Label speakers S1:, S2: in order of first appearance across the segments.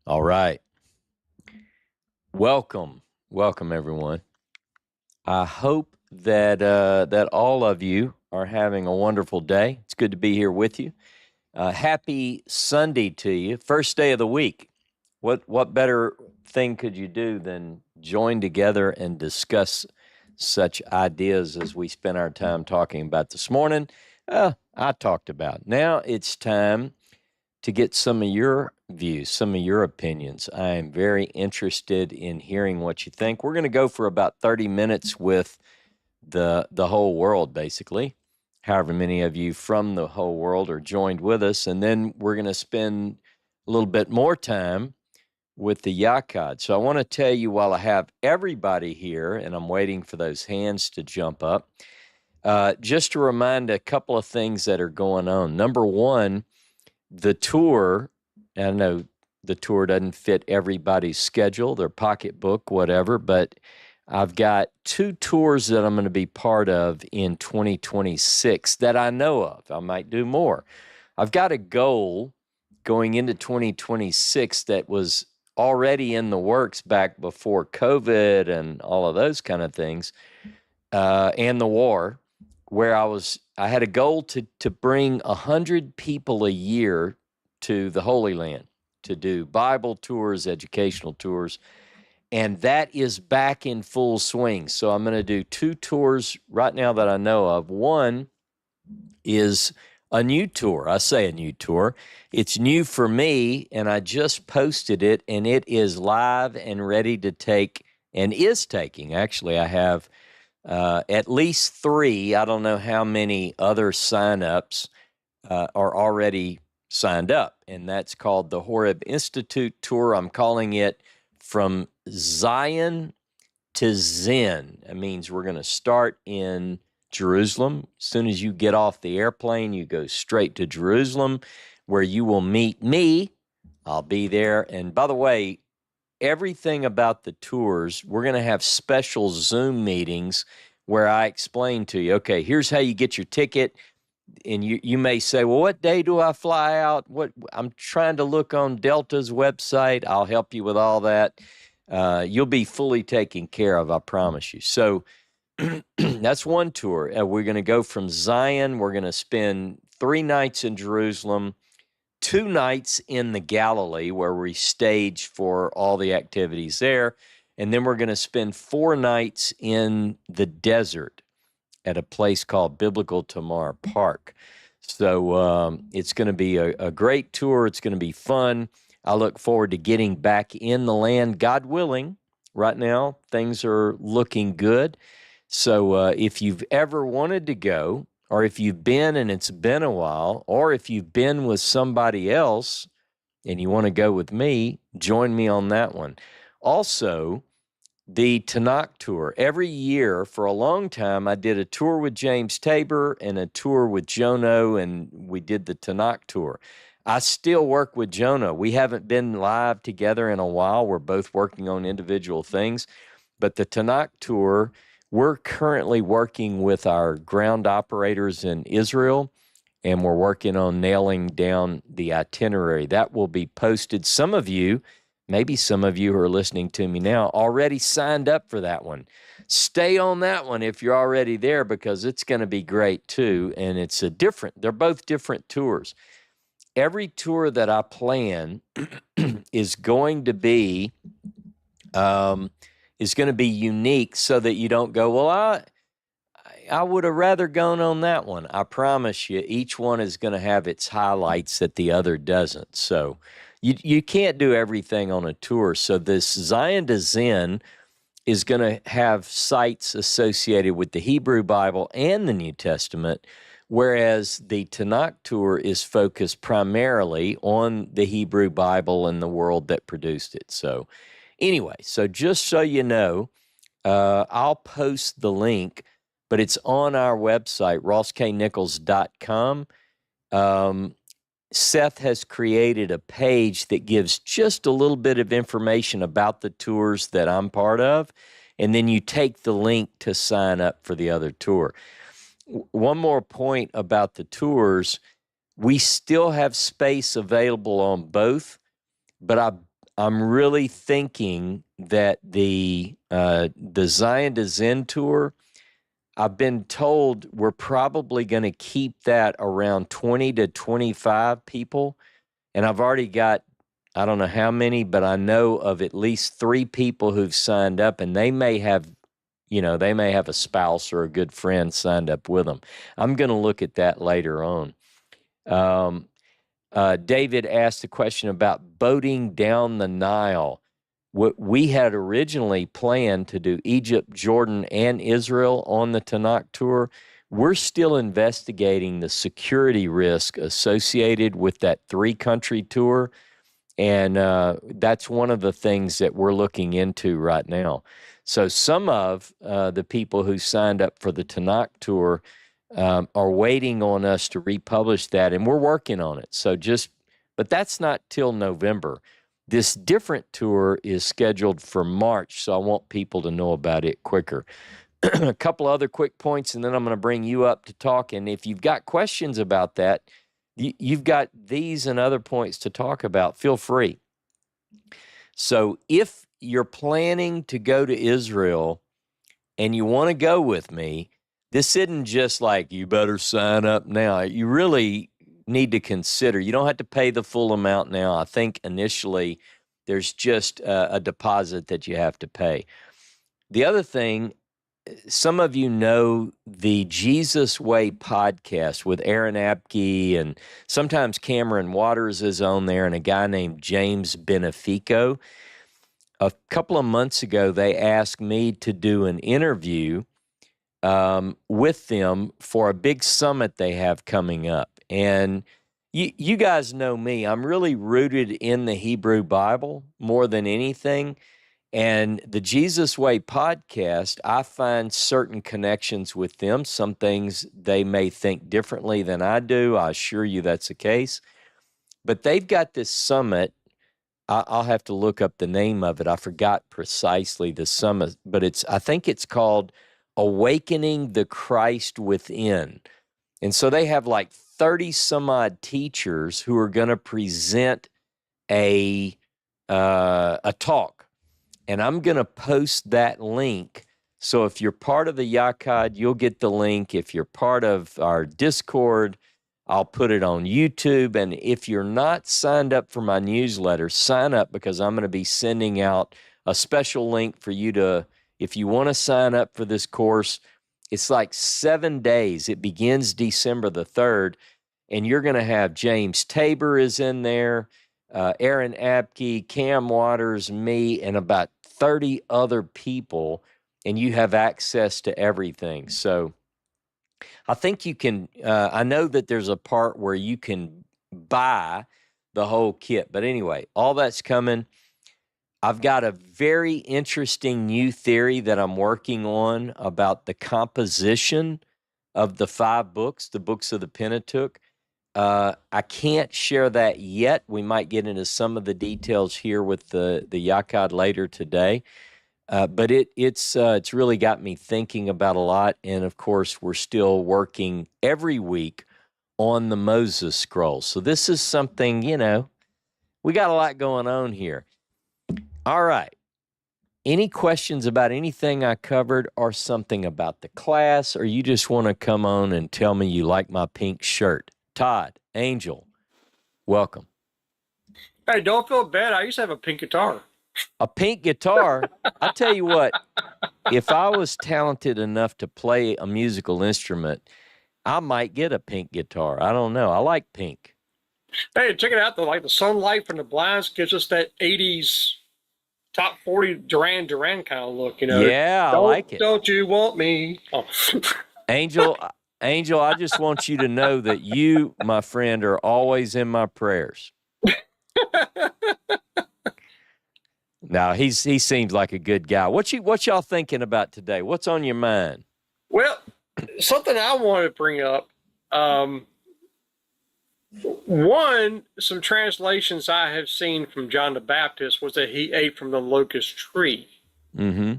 S1: All right. Welcome, everyone. I hope that all of you are having a wonderful day. It's good to be here with you. Happy Sunday to you. First day of the week. What better thing could you do than join together and discuss such ideas as we spent our time talking about this morning? I talked about. Now it's time to get some of your views, some of your opinions. I am very interested in hearing what you think. We're going to go for about 30 minutes with the whole world, basically. However many of you from the whole world are joined with us. And then we're going to spend a little bit more time with the Yachad. So I want to tell you, while I have everybody here and I'm waiting for those hands to jump up, just to remind a couple of things that are going on. Number one, the tour, I know the tour doesn't fit everybody's schedule, their pocketbook, whatever, but I've got 2 tours that I'm going to be part of in 2026 that I know of. I might do more. I've got a goal going into 2026 that was already in the works back before COVID and all of those kind of things, and the war, where I had a goal to bring 100 people a year to the Holy Land to do Bible tours, educational tours, and that is back in full swing. So I'm going to do 2 tours right now that I know of. One is a new tour. I say a new tour. It's new for me, and I just posted it, and it is live and ready to take, and is taking. Actually, I have at least 3. I don't know how many other signups are already signed up, and that's called the Horeb Institute Tour. I'm calling it From Zion to Zen. That means we're going to start in Jerusalem. As soon as you get off the airplane, you go straight to Jerusalem, where you will meet me. I'll be there. And by the way, everything about the tours, we're going to have special Zoom meetings where I explain to you, okay, here's how you get your ticket. And you may say, well, what day do I fly out? I'm trying to look on Delta's website. I'll help you with all that. You'll be fully taken care of, I promise you. So that's one tour. We're going to go from Zion. We're going to spend 3 nights in Jerusalem, 2 nights in the Galilee, where we stage for all the activities there. And then we're going to spend 4 nights in the desert at a place called Biblical Tamar Park. So it's going to be a great tour. It's going to be fun. I look forward to getting back in the land, God willing. Right now, things are looking good. So if you've ever wanted to go, or if you've been and it's been a while, or if you've been with somebody else and you want to go with me, join me on that one. Also, the Tanakh tour. Every year for a long time, I did a tour with James Tabor and a tour with Jono, and we did the Tanakh tour. I still work with Jonah. We haven't been live together in a while. We're both working on individual things. But the Tanakh tour, we're currently working with our ground operators in Israel, and we're working on nailing down the itinerary. That will be posted. Maybe some of you who are listening to me now already signed up for that one. Stay on that one if you're already there, because it's going to be great too. And they're both different tours. Every tour that I plan is going to be unique, so that you don't go, well, I would have rather gone on that one. I promise you, each one is going to have its highlights that the other doesn't. So you can't do everything on a tour. So this Zion to Zen is going to have sites associated with the Hebrew Bible and the New Testament, whereas the Tanakh tour is focused primarily on the Hebrew Bible and the world that produced it. So anyway, so just so you know, I'll post the link, but it's on our website, rossknichols.com. Seth has created a page that gives just a little bit of information about the tours that I'm part of, and then you take the link to sign up for the other tour. One more point about the tours: we still have space available on both. but I'm really thinking that the Zion to Zen tour, I've been told we're probably going to keep that around 20 to 25 people. And I've already got, I don't know how many, but I know of at least 3 people who've signed up, and they may have, they may have a spouse or a good friend signed up with them. I'm going to look at that later on. David asked a question about boating down the Nile. What we had originally planned to do Egypt, Jordan, and Israel on the Tanakh tour. We're still investigating the security risk associated with that 3-country tour. And that's one of the things that we're looking into right now. So some of the people who signed up for the Tanakh tour are waiting on us to republish that, and we're working on it. But that's not till November. This different tour is scheduled for March, so I want people to know about it quicker. A couple other quick points, and then I'm going to bring you up to talk. And if you've got questions about that, you've got these and other points to talk about, feel free. So if you're planning to go to Israel and you want to go with me, this isn't just like, you better sign up now. You really need to consider. You don't have to pay the full amount now. I think initially there's just a deposit that you have to pay. The other thing, some of you know the Jesus Way podcast with Aaron Apke, and sometimes Cameron Waters is on there, and a guy named James Benefico. A couple of months ago, they asked me to do an interview with them for a big summit they have coming up. And you guys know me. I'm really rooted in the Hebrew Bible more than anything. And the Jesus Way podcast, I find certain connections with them. Some things they may think differently than I do. I assure you that's the case. But they've got this summit. I'll have to look up the name of it. I forgot precisely the summit, but I think it's called Awakening the Christ Within. And so they have like 30 some odd teachers who are going to present a talk. And I'm going to post that link. So if you're part of the Yachad, you'll get the link. If you're part of our Discord, I'll put it on YouTube. And if you're not signed up for my newsletter, sign up, because I'm going to be sending out a special link for you to, if you want to sign up for this course. It's like 7 days. It begins December the 3rd, and you're going to have James Tabor is in there, Aaron Apke, Cam Waters, me, and about 30 other people, and you have access to everything. So I think you can, I know that there's a part where you can buy the whole kit, but anyway, all that's coming. I've got a very interesting new theory that I'm working on about the composition of the 5 books, the books of the Pentateuch. I can't share that yet. We might get into some of the details here with the Yachad later today. But it's really got me thinking about a lot. And of course, we're still working every week on the Moses scroll. So this is something, we got a lot going on here. All right. Any questions about anything I covered, or something about the class, or you just want to come on and tell me you like my pink shirt? Todd, Angel, welcome.
S2: Hey, don't feel bad. I used to have a pink guitar.
S1: A pink guitar? I tell you what, if I was talented enough to play a musical instrument, I might get a pink guitar. I don't know. I like pink.
S2: Hey, check it out, though. Like the sunlight from the blinds gives us that 80s top 40 Duran Duran kind of look,
S1: Yeah, I like it.
S2: Don't you want me? Oh.
S1: Angel, I just want you to know that you, my friend, are always in my prayers. Now, he seems like a good guy. What y'all thinking about today? What's on your mind?
S2: Well, something I want to bring up. One, some translations I have seen from John the Baptist was that he ate from the locust tree.
S1: Mm-hmm.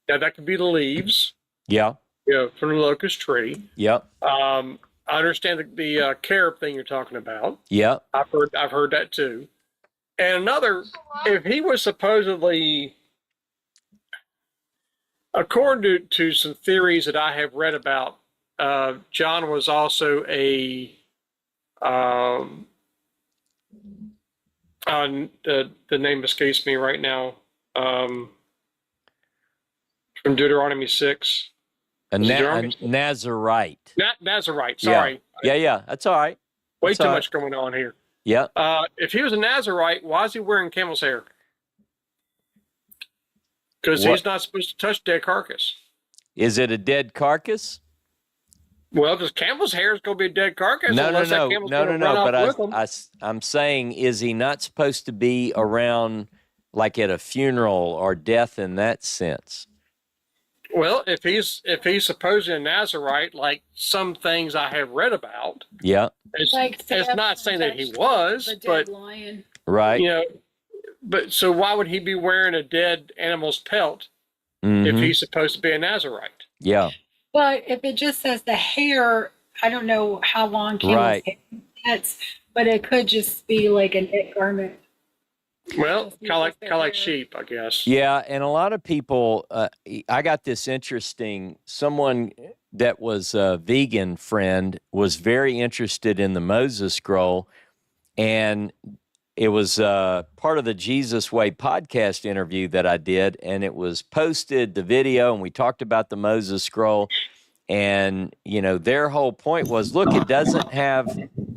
S2: Now, that could be the leaves.
S1: Yeah.
S2: From the locust tree.
S1: Yep.
S2: I understand the carob thing you're talking about.
S1: Yep.
S2: I've heard that too. And another, if he was supposedly, according to some theories that I have read about, John was also the name escapes me right now, from Deuteronomy 6.
S1: A Nazarite.
S2: Nazarite, sorry.
S1: Yeah. That's all right.
S2: Way too much going on here.
S1: Yeah.
S2: If he was a Nazarite, why is he wearing camel's hair? Because he's not supposed to touch dead carcass.
S1: Is it a dead carcass?
S2: Well, just camel's hair is going to be a dead carcass.
S1: No.
S2: But
S1: I'm saying, is he not supposed to be around, like at a funeral or death in that sense?
S2: Well, if he's supposedly a Nazarite, like some things I have read about, it's not saying that he was, but
S3: lion.
S1: Right.
S2: But so why would he be wearing a dead animal's pelt if he's supposed to be a Nazarite?
S1: Yeah.
S3: But if it just says the hair, I don't know how long camel's hair gets, but it could just be like a knit garment.
S2: Well, kind of like sheep, I guess.
S1: Yeah, and a lot of people, I got this interesting, someone that was a vegan friend was very interested in the Moses scroll, and it was part of the Jesus Way podcast interview that I did, and it was posted, the video, and we talked about the Moses scroll, and, their whole point was, look,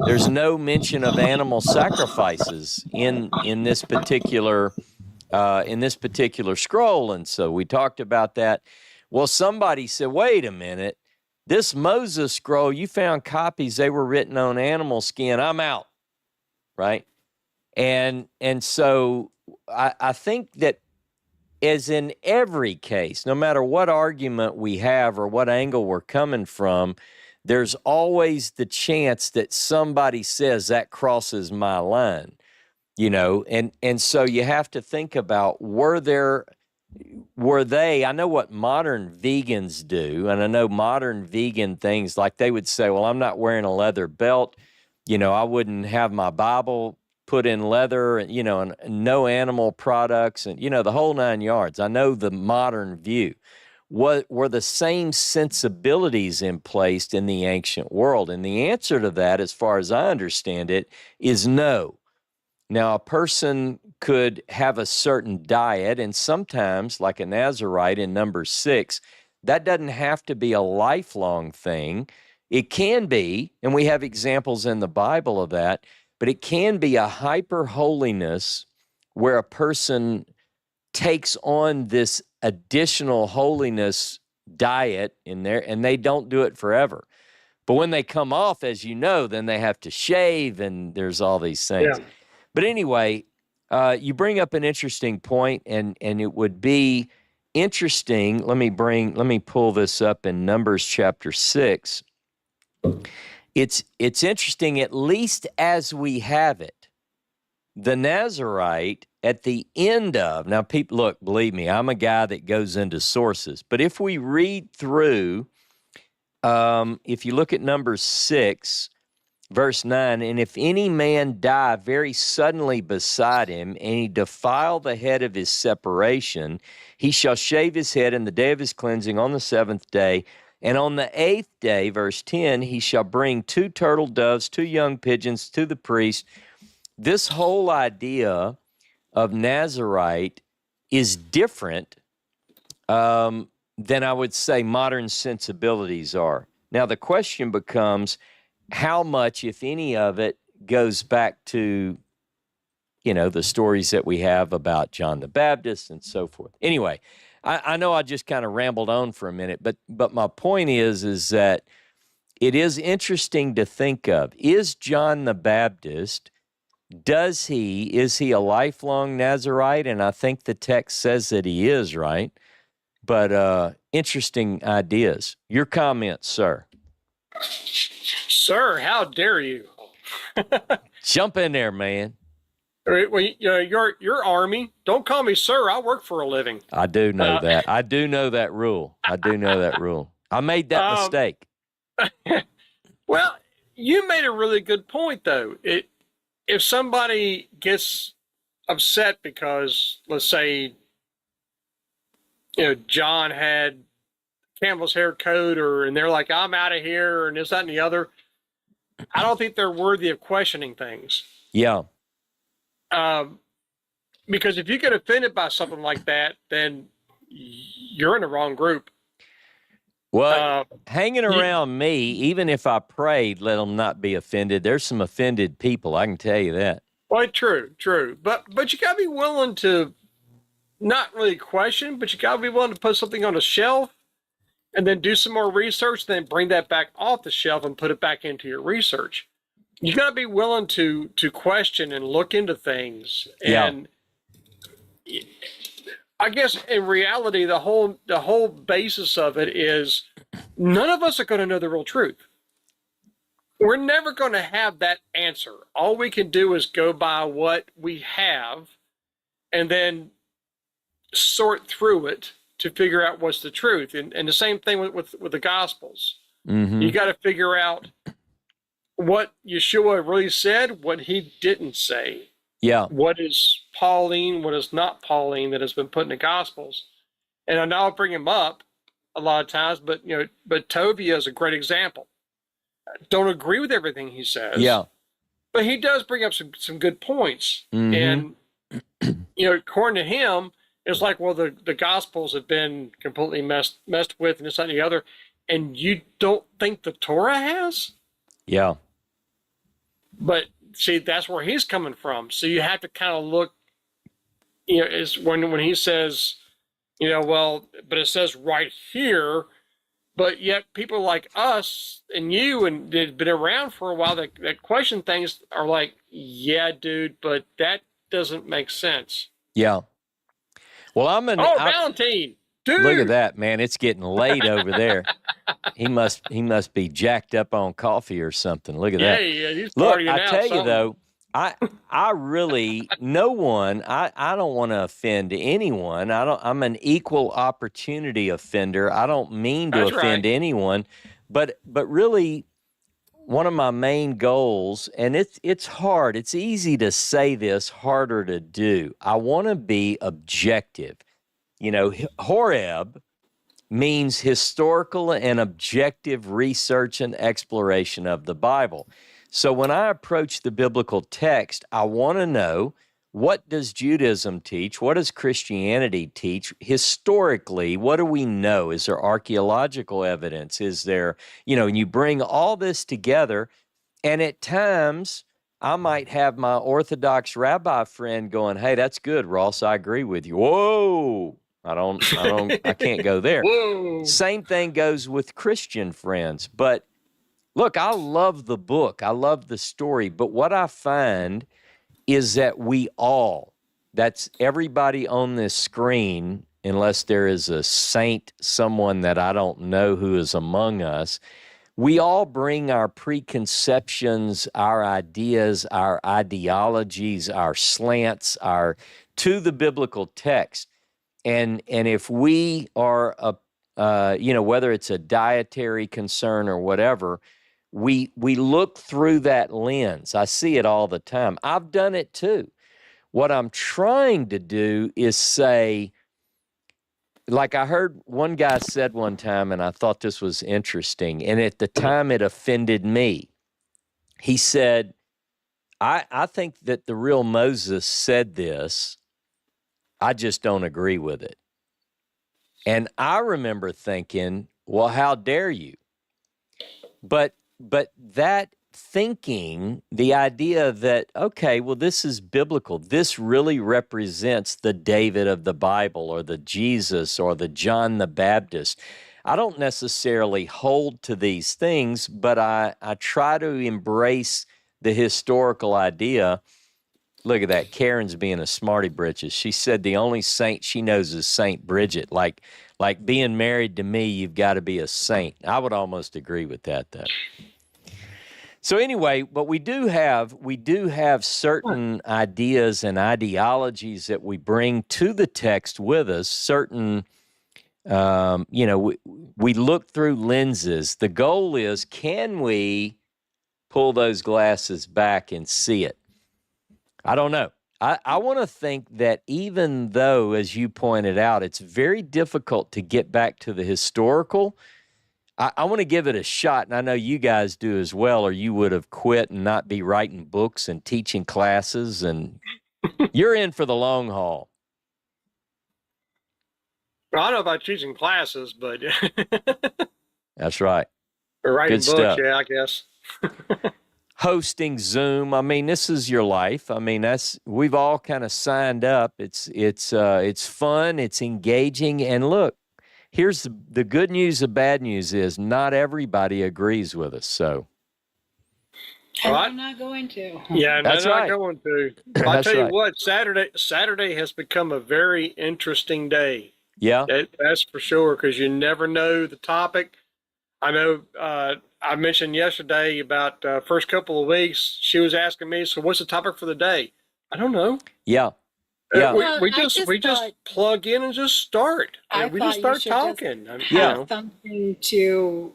S1: there's no mention of animal sacrifices in this particular scroll. And so we talked about that. Well, somebody said, wait a minute, this Moses scroll, you found copies, they were written on animal skin. I'm out. Right. And so I think that, as in every case, no matter what argument we have or what angle we're coming from, there's always the chance that somebody says that crosses my line, and so you have to think about, were they, I know what modern vegans do, and I know modern vegan things, like they would say, well, I'm not wearing a leather belt, I wouldn't have my Bible put in leather, and, and no animal products, and, the whole 9 yards. I know the modern view. What were the same sensibilities in place in the ancient world? And the answer to that, as far as I understand it, is no. Now, a person could have a certain diet, and sometimes, like a Nazarite in number 6, that doesn't have to be a lifelong thing. It can be, and we have examples in the Bible of that, but it can be a hyper holiness where a person takes on this additional holiness diet in there, and they don't do it forever. But when they come off, as you know, then they have to shave, and there's all these things. Yeah. But anyway, you bring up an interesting point, and it would be interesting. Let me pull this up in Numbers chapter 6. It's interesting, at least as we have it, the Nazarite at the end of, now people, look, believe me, I'm a guy that goes into sources, but if we read through, if you look at Numbers 6, verse 9, and if any man die very suddenly beside him, and he defile the head of his separation, he shall shave his head in the day of his cleansing on the 7th day, and on the 8th day, verse 10, he shall bring 2 turtle doves, 2 young pigeons to the priest. This whole idea of Nazarite is different than I would say modern sensibilities are. Now, the question becomes, how much, if any of it, goes back to, the stories that we have about John the Baptist and so forth. Anyway, I know I just kind of rambled on for a minute, but my point is that it is interesting to think of, is John the Baptist, is he a lifelong Nazarite? And I think the text says that he is, right? But interesting ideas. Your comments, sir.
S2: Sir, how dare you?
S1: Jump in there, man.
S2: Well, your Army. Don't call me sir. I work for a living.
S1: I do know that. I do know that rule. I made that mistake.
S2: Well, you made a really good point, though. If somebody gets upset because, let's say, John had camel's hair coat, and they're like, I'm out of here, and this, that, and the other. I don't think they're worthy of questioning things.
S1: Yeah.
S2: Because if you get offended by something like that, then you're in the wrong group.
S1: Well, hanging around me, even if I prayed, let them not be offended. There's some offended people, I can tell you that.
S2: Well, true. But you got to be willing to not really question, but you got to be willing to put something on a shelf and then do some more research, then bring that back off the shelf and put it back into your research. You got to be willing to question and look into things. And I guess in reality, the whole basis of it is none of us are going to know the real truth. We're never going to have that answer. All we can do is go by what we have and then sort through it to figure out what's the truth. And the same thing with the Gospels. Mm-hmm. You got to figure out what Yeshua really said, what he didn't say.
S1: Yeah.
S2: What is Pauline, what is not Pauline that has been put in the Gospels. And I know I'll bring him up a lot of times, but Tovia is a great example. Don't agree with everything he says.
S1: Yeah.
S2: But he does bring up some good points. Mm-hmm. And according to him, it's like, well, the Gospels have been completely messed with and this, that, and the other. And you don't think the Torah has?
S1: Yeah.
S2: But see, that's where he's coming from. So you have to kind of look, is when he says, well, but it says right here, but yet people like us and you and they've been around for a while that question things are like, yeah, dude, but that doesn't make sense.
S1: Yeah. Well,
S2: Valentine, dude.
S1: Look at that, man. It's getting late over there. He must be jacked up on coffee or something. Look at that.
S2: Yeah, he's
S1: Look,
S2: partying
S1: I tell
S2: out,
S1: you though, I really, no one, I don't want to offend anyone. I'm an equal opportunity offender. I don't mean to offend anyone, but really one of my main goals, and it's hard. It's easy to say this, harder to do. I want to be objective. Horeb means historical and objective research and exploration of the Bible. So when I approach the biblical text, I want to know, what does Judaism teach? What does Christianity teach? Historically, what do we know? Is there archaeological evidence? Is there, and you bring all this together, and at times I might have my Orthodox rabbi friend going, hey, that's good, Ross, I agree with you. Whoa! I can't go there.
S2: Whoa.
S1: Same thing goes with Christian friends. But look, I love the book. I love the story. But what I find is that that's everybody on this screen, unless there is a saint, someone that I don't know who is among us, we all bring our preconceptions, our ideas, our ideologies, our slants, to the biblical text. And if we are, whether it's a dietary concern or whatever, we look through that lens. I see it all the time. I've done it too. What I'm trying to do is say, like I heard one guy said one time, and I thought this was interesting, and at the time it offended me. He said, I think that the real Moses said this, I just don't agree with it. And I remember thinking, well, how dare you? But that thinking, the idea that, okay, well, this is biblical. This really represents the David of the Bible or the Jesus or the John the Baptist. I don't necessarily hold to these things, but I try to embrace the historical idea. Look at that. Karen's being a smarty britches. She said the only saint she knows is Saint Bridget. Like being married to me, you've got to be a saint. I would almost agree with that, though. So anyway, but we do have certain ideas and ideologies that we bring to the text with us. Certain, we look through lenses. The goal is, can we pull those glasses back and see it? I don't know. I want to think that even though, as you pointed out, it's very difficult to get back to the historical, I want to give it a shot, and I know you guys do as well, or you would have quit and not be writing books and teaching classes, and you're in for the long haul.
S2: Well, I don't know about teaching classes, but
S1: That's right.
S2: writing
S1: Good
S2: books,
S1: stuff.
S2: yeah, I guess.
S1: Hosting Zoom. I mean, this is your life. I mean, we've all kind of signed up. It's fun. It's engaging. And look, here's the good news. The bad news is not everybody agrees with us. So.
S3: And
S2: Right.
S3: I'm not going to.
S2: Yeah, and
S1: That's
S2: they're
S1: right.
S2: not going to. I'll
S1: That's
S2: tell you
S1: right.
S2: what, Saturday has become a very interesting day.
S1: Yeah.
S2: That's for sure, because you never know the topic. I know I mentioned yesterday about first couple of weeks, she was asking me, so what's the topic for the day? I don't know.
S1: Yeah. Yeah.
S3: Well,
S2: We
S3: I
S2: just
S3: just
S2: just plug in and just start.
S3: I
S2: We
S3: thought
S2: just
S3: you
S2: start
S3: should just
S2: talking.
S1: Yeah.
S3: have something to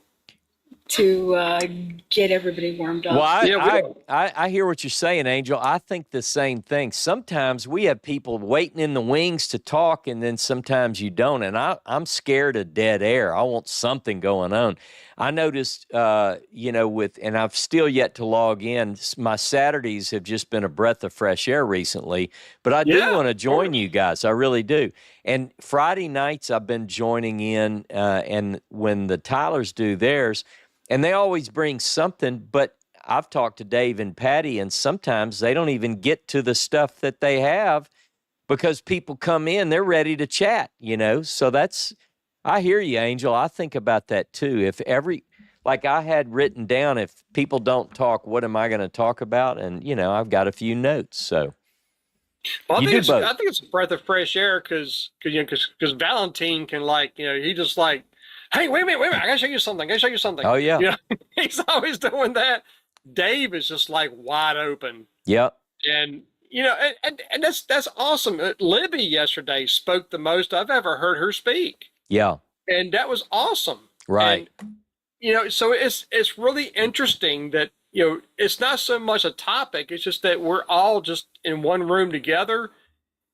S3: get everybody warmed up.
S1: Well, I hear what you're saying, Angel. I think the same thing. Sometimes we have people waiting in the wings to talk, and then sometimes you don't. And I'm scared of dead air. I want something going on. I noticed, and I've still yet to log in. My Saturdays have just been a breath of fresh air recently, but I do want to join you guys. I really do. And Friday nights I've been joining in, and when the Tylers do theirs, and they always bring something, but I've talked to Dave and Patty, and sometimes they don't even get to the stuff that they have because people come in, they're ready to chat, So I hear you, Angel. I think about that too. Like I had written down, if people don't talk, what am I going to talk about? And, I've got a few notes, so.
S2: Well, I
S1: You do both.
S2: think it's a breath of fresh air because Valentine can he just like, hey, wait a minute, I gotta show you something.
S1: Oh, yeah.
S2: He's always doing that. Dave is just like wide open.
S1: Yep.
S2: And and that's awesome. Libby yesterday spoke the most I've ever heard her speak.
S1: Yeah.
S2: And that was awesome.
S1: Right.
S2: And, so it's really interesting that it's not so much a topic. It's just that we're all just in one room together,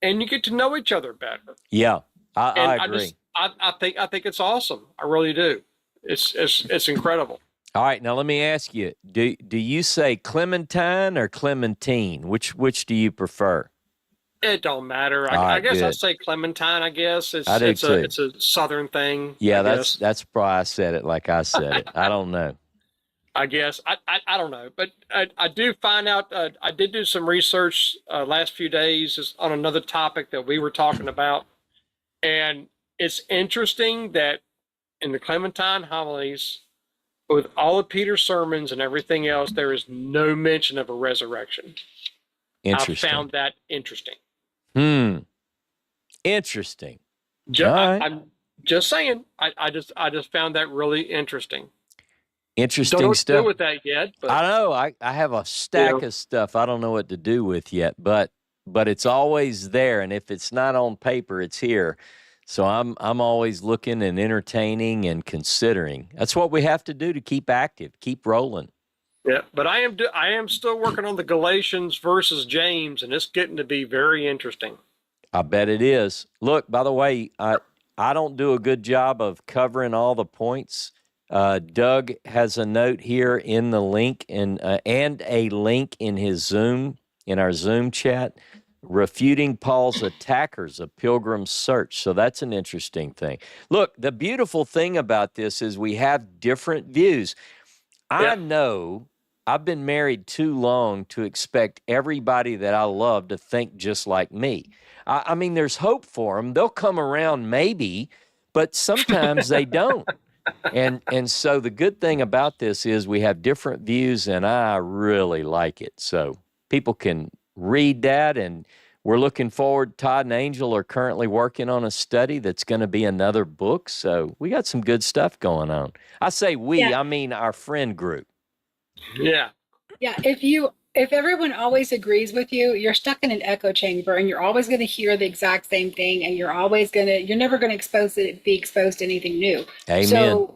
S2: and you get to know each other better.
S1: Yeah, I agree.
S2: I think it's awesome. I really do. It's incredible.
S1: All right, now let me ask you: Do you say Clementine or Clementine? Which do you prefer?
S2: It don't matter. I guess I say Clementine. I guess it's a Southern thing.
S1: Yeah, that's probably I said it like I said it. I don't know.
S2: I guess I don't know, but I do find out. I did do some research last few days on another topic that we were talking about, and it's interesting that in the Clementine homilies, with all of Peter's sermons and everything else, there is no mention of a resorection.
S1: Interesting.
S2: I found that interesting.
S1: Interesting.
S2: I'm just saying. I just found that really interesting.
S1: Interesting
S2: don't know
S1: stuff.
S2: What to do with that yet? But,
S1: I know. I have a stack of stuff I don't know what to do with yet, but it's always there, and if it's not on paper, it's here. So I'm always looking and entertaining and considering. That's what we have to do to keep active, keep rolling.
S2: Yeah, but I am still working on the Galatians versus James, and it's getting to be very interesting.
S1: I bet it is. Look, by the way, I don't do a good job of covering all the points. Doug has a note here in the link and a link in our Zoom chat, refuting Paul's attackers, a pilgrim's search. So that's an interesting thing. Look, the beautiful thing about this is we have different views. I know I've been married too long to expect everybody that I love to think just like me. I mean, there's hope for them. They'll come around maybe, but sometimes they don't. And so the good thing about this is we have different views, and I really like it. So people can read that, and we're looking forward. Todd and Angel are currently working on a study that's going to be another book. So we got some good stuff going on. I say I mean our friend group.
S2: Yeah.
S3: Yeah. If everyone always agrees with you, you're stuck in an echo chamber, and you're always going to hear the exact same thing, and you're never going to be exposed to anything new.
S1: Amen.
S3: So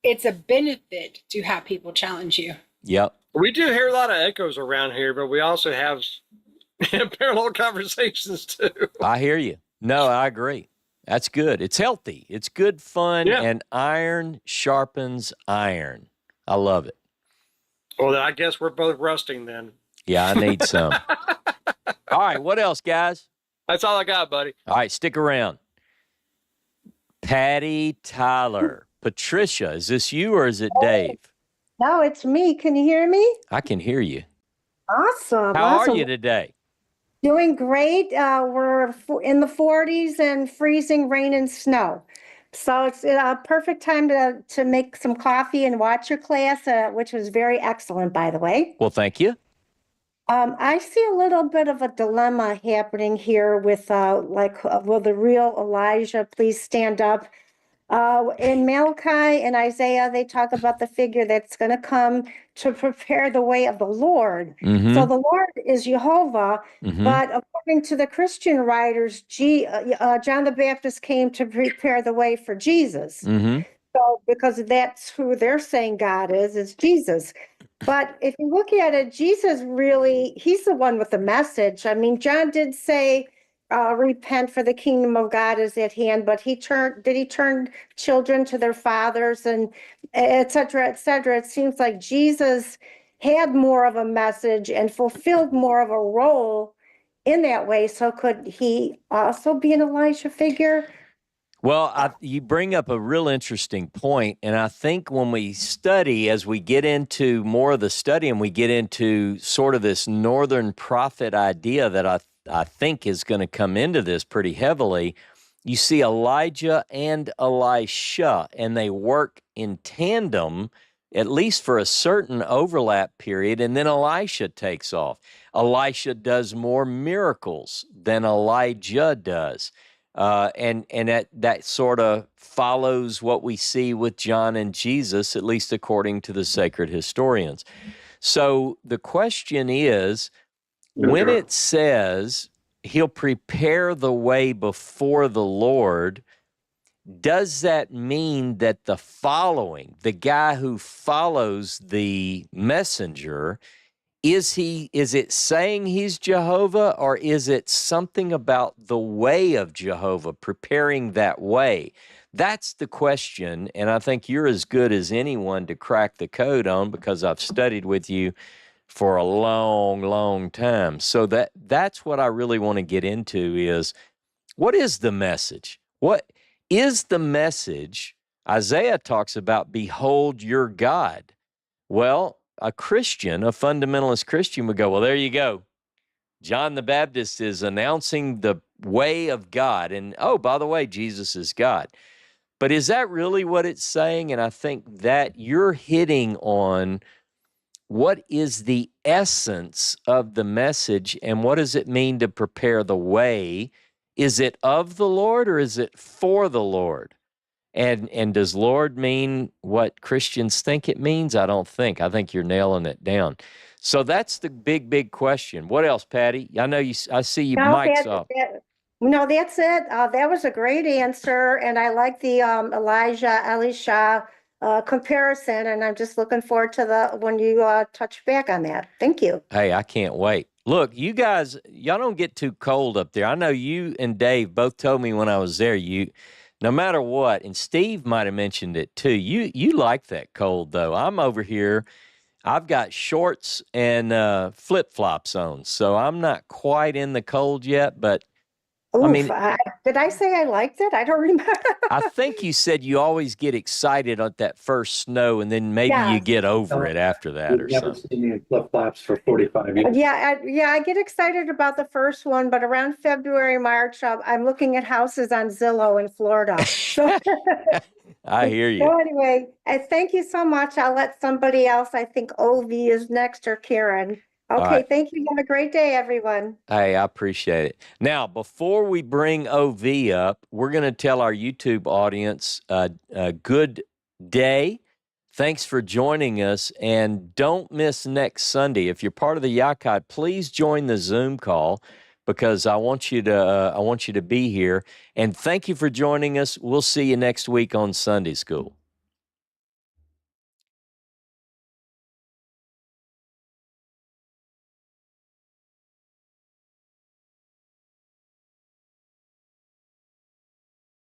S3: it's a benefit to have people challenge you.
S1: Yep.
S2: We do hear a lot of echoes around here, but we also have and parallel conversations too.
S1: I hear you. No, I agree. That's good. It's healthy. It's good fun,
S2: Yeah.
S1: and iron sharpens iron. I love it.
S2: Well, then I guess we're both rusting then.
S1: Yeah, I need some. All right, what else, guys?
S2: That's all I got, buddy.
S1: All right, stick around. Patty Tyler. Patricia, is this you or is it Dave?
S4: No, it's me. Can you hear me?
S1: I can hear you.
S4: Awesome.
S1: How
S4: awesome.
S1: are you today?
S4: Doing great. We're in the 40s and freezing rain and snow. So it's a perfect time to make some coffee and watch your class, which was very excellent, by the way.
S1: Well, thank you.
S4: I see a little bit of a dilemma happening here with will the real Elijah please stand up? In Malachi and Isaiah, they talk about the figure that's going to come to prepare the way of the Lord.
S1: Mm-hmm.
S4: So the Lord is Jehovah,
S1: Mm-hmm.
S4: but according to the Christian writers, John the Baptist came to prepare the way for Jesus.
S1: Mm-hmm.
S4: So because that's who they're saying God is Jesus. But if you look at it, Jesus really, he's the one with the message. I mean, John did say, repent for the kingdom of God is at hand, but he turn children to their fathers and et cetera, et cetera. It seems like Jesus had more of a message and fulfilled more of a role in that way. So could he also be an Elisha figure?
S1: Well, you bring up a real interesting point, and I think when we study, as we get into more of the study and we get into sort of this northern prophet idea that I think is going to come into this pretty heavily, you see Elijah and Elisha, and they work in tandem, at least for a certain overlap period, and then Elisha takes off. Elisha does more miracles than Elijah does. And that sort of follows what we see with John and Jesus, at least according to the sacred historians. So the question is, when it says he'll prepare the way before the Lord, does that mean that the guy who follows the messenger, is it saying he's Jehovah, or is it something about the way of Jehovah, preparing that way? That's the question, and I think you're as good as anyone to crack the code on, because I've studied with you for a long, long time. So that's what I really want to get into is, what is the message? What is the message? Isaiah talks about, behold your God. Well, a Christian, a fundamentalist Christian would go, well, there you go. John the Baptist is announcing the way of God. And, oh, by the way, Jesus is God. But is that really what it's saying? And I think that you're hitting on what is the essence of the message and what does it mean to prepare the way? Is it of the Lord or is it for the Lord? And does Lord mean what Christians think it means? I don't think. I think you're nailing it down. So that's the big question. What else, Patty? I know I see you mics off.
S4: No, that's it. That was a great answer. And I like the Elisha comparison. And I'm just looking forward to when you touch back on that. Thank you.
S1: Hey, I can't wait. Look, you guys, y'all don't get too cold up there. I know you and Dave both told me when I was there, no matter what, and Steve might have mentioned it too, you like that cold, though. I'm over here. I've got shorts and flip-flops on, so I'm not quite in the cold yet, but
S4: Oof,
S1: I mean,
S4: did I say I liked it? I don't remember.
S1: I think you said you always get excited at that first snow, and then maybe you get over it after that or something.
S5: Never seen me in flip-flops for 45 years.
S4: I get excited about the first one, but around February, March, I'm looking at houses on Zillow in Florida. So,
S1: I hear you.
S4: So anyway, thank you so much. I'll let somebody else, I think OV is next, or Karen. Okay,
S1: right.
S4: Thank you. Have a great day, everyone.
S1: Hey, I appreciate it. Now, before we bring OV up, we're going to tell our YouTube audience a good day. Thanks for joining us, and don't miss next Sunday. If you're part of the Yachad, please join the Zoom call, because I want you to be here. And thank you for joining us. We'll see you next week on Sunday School.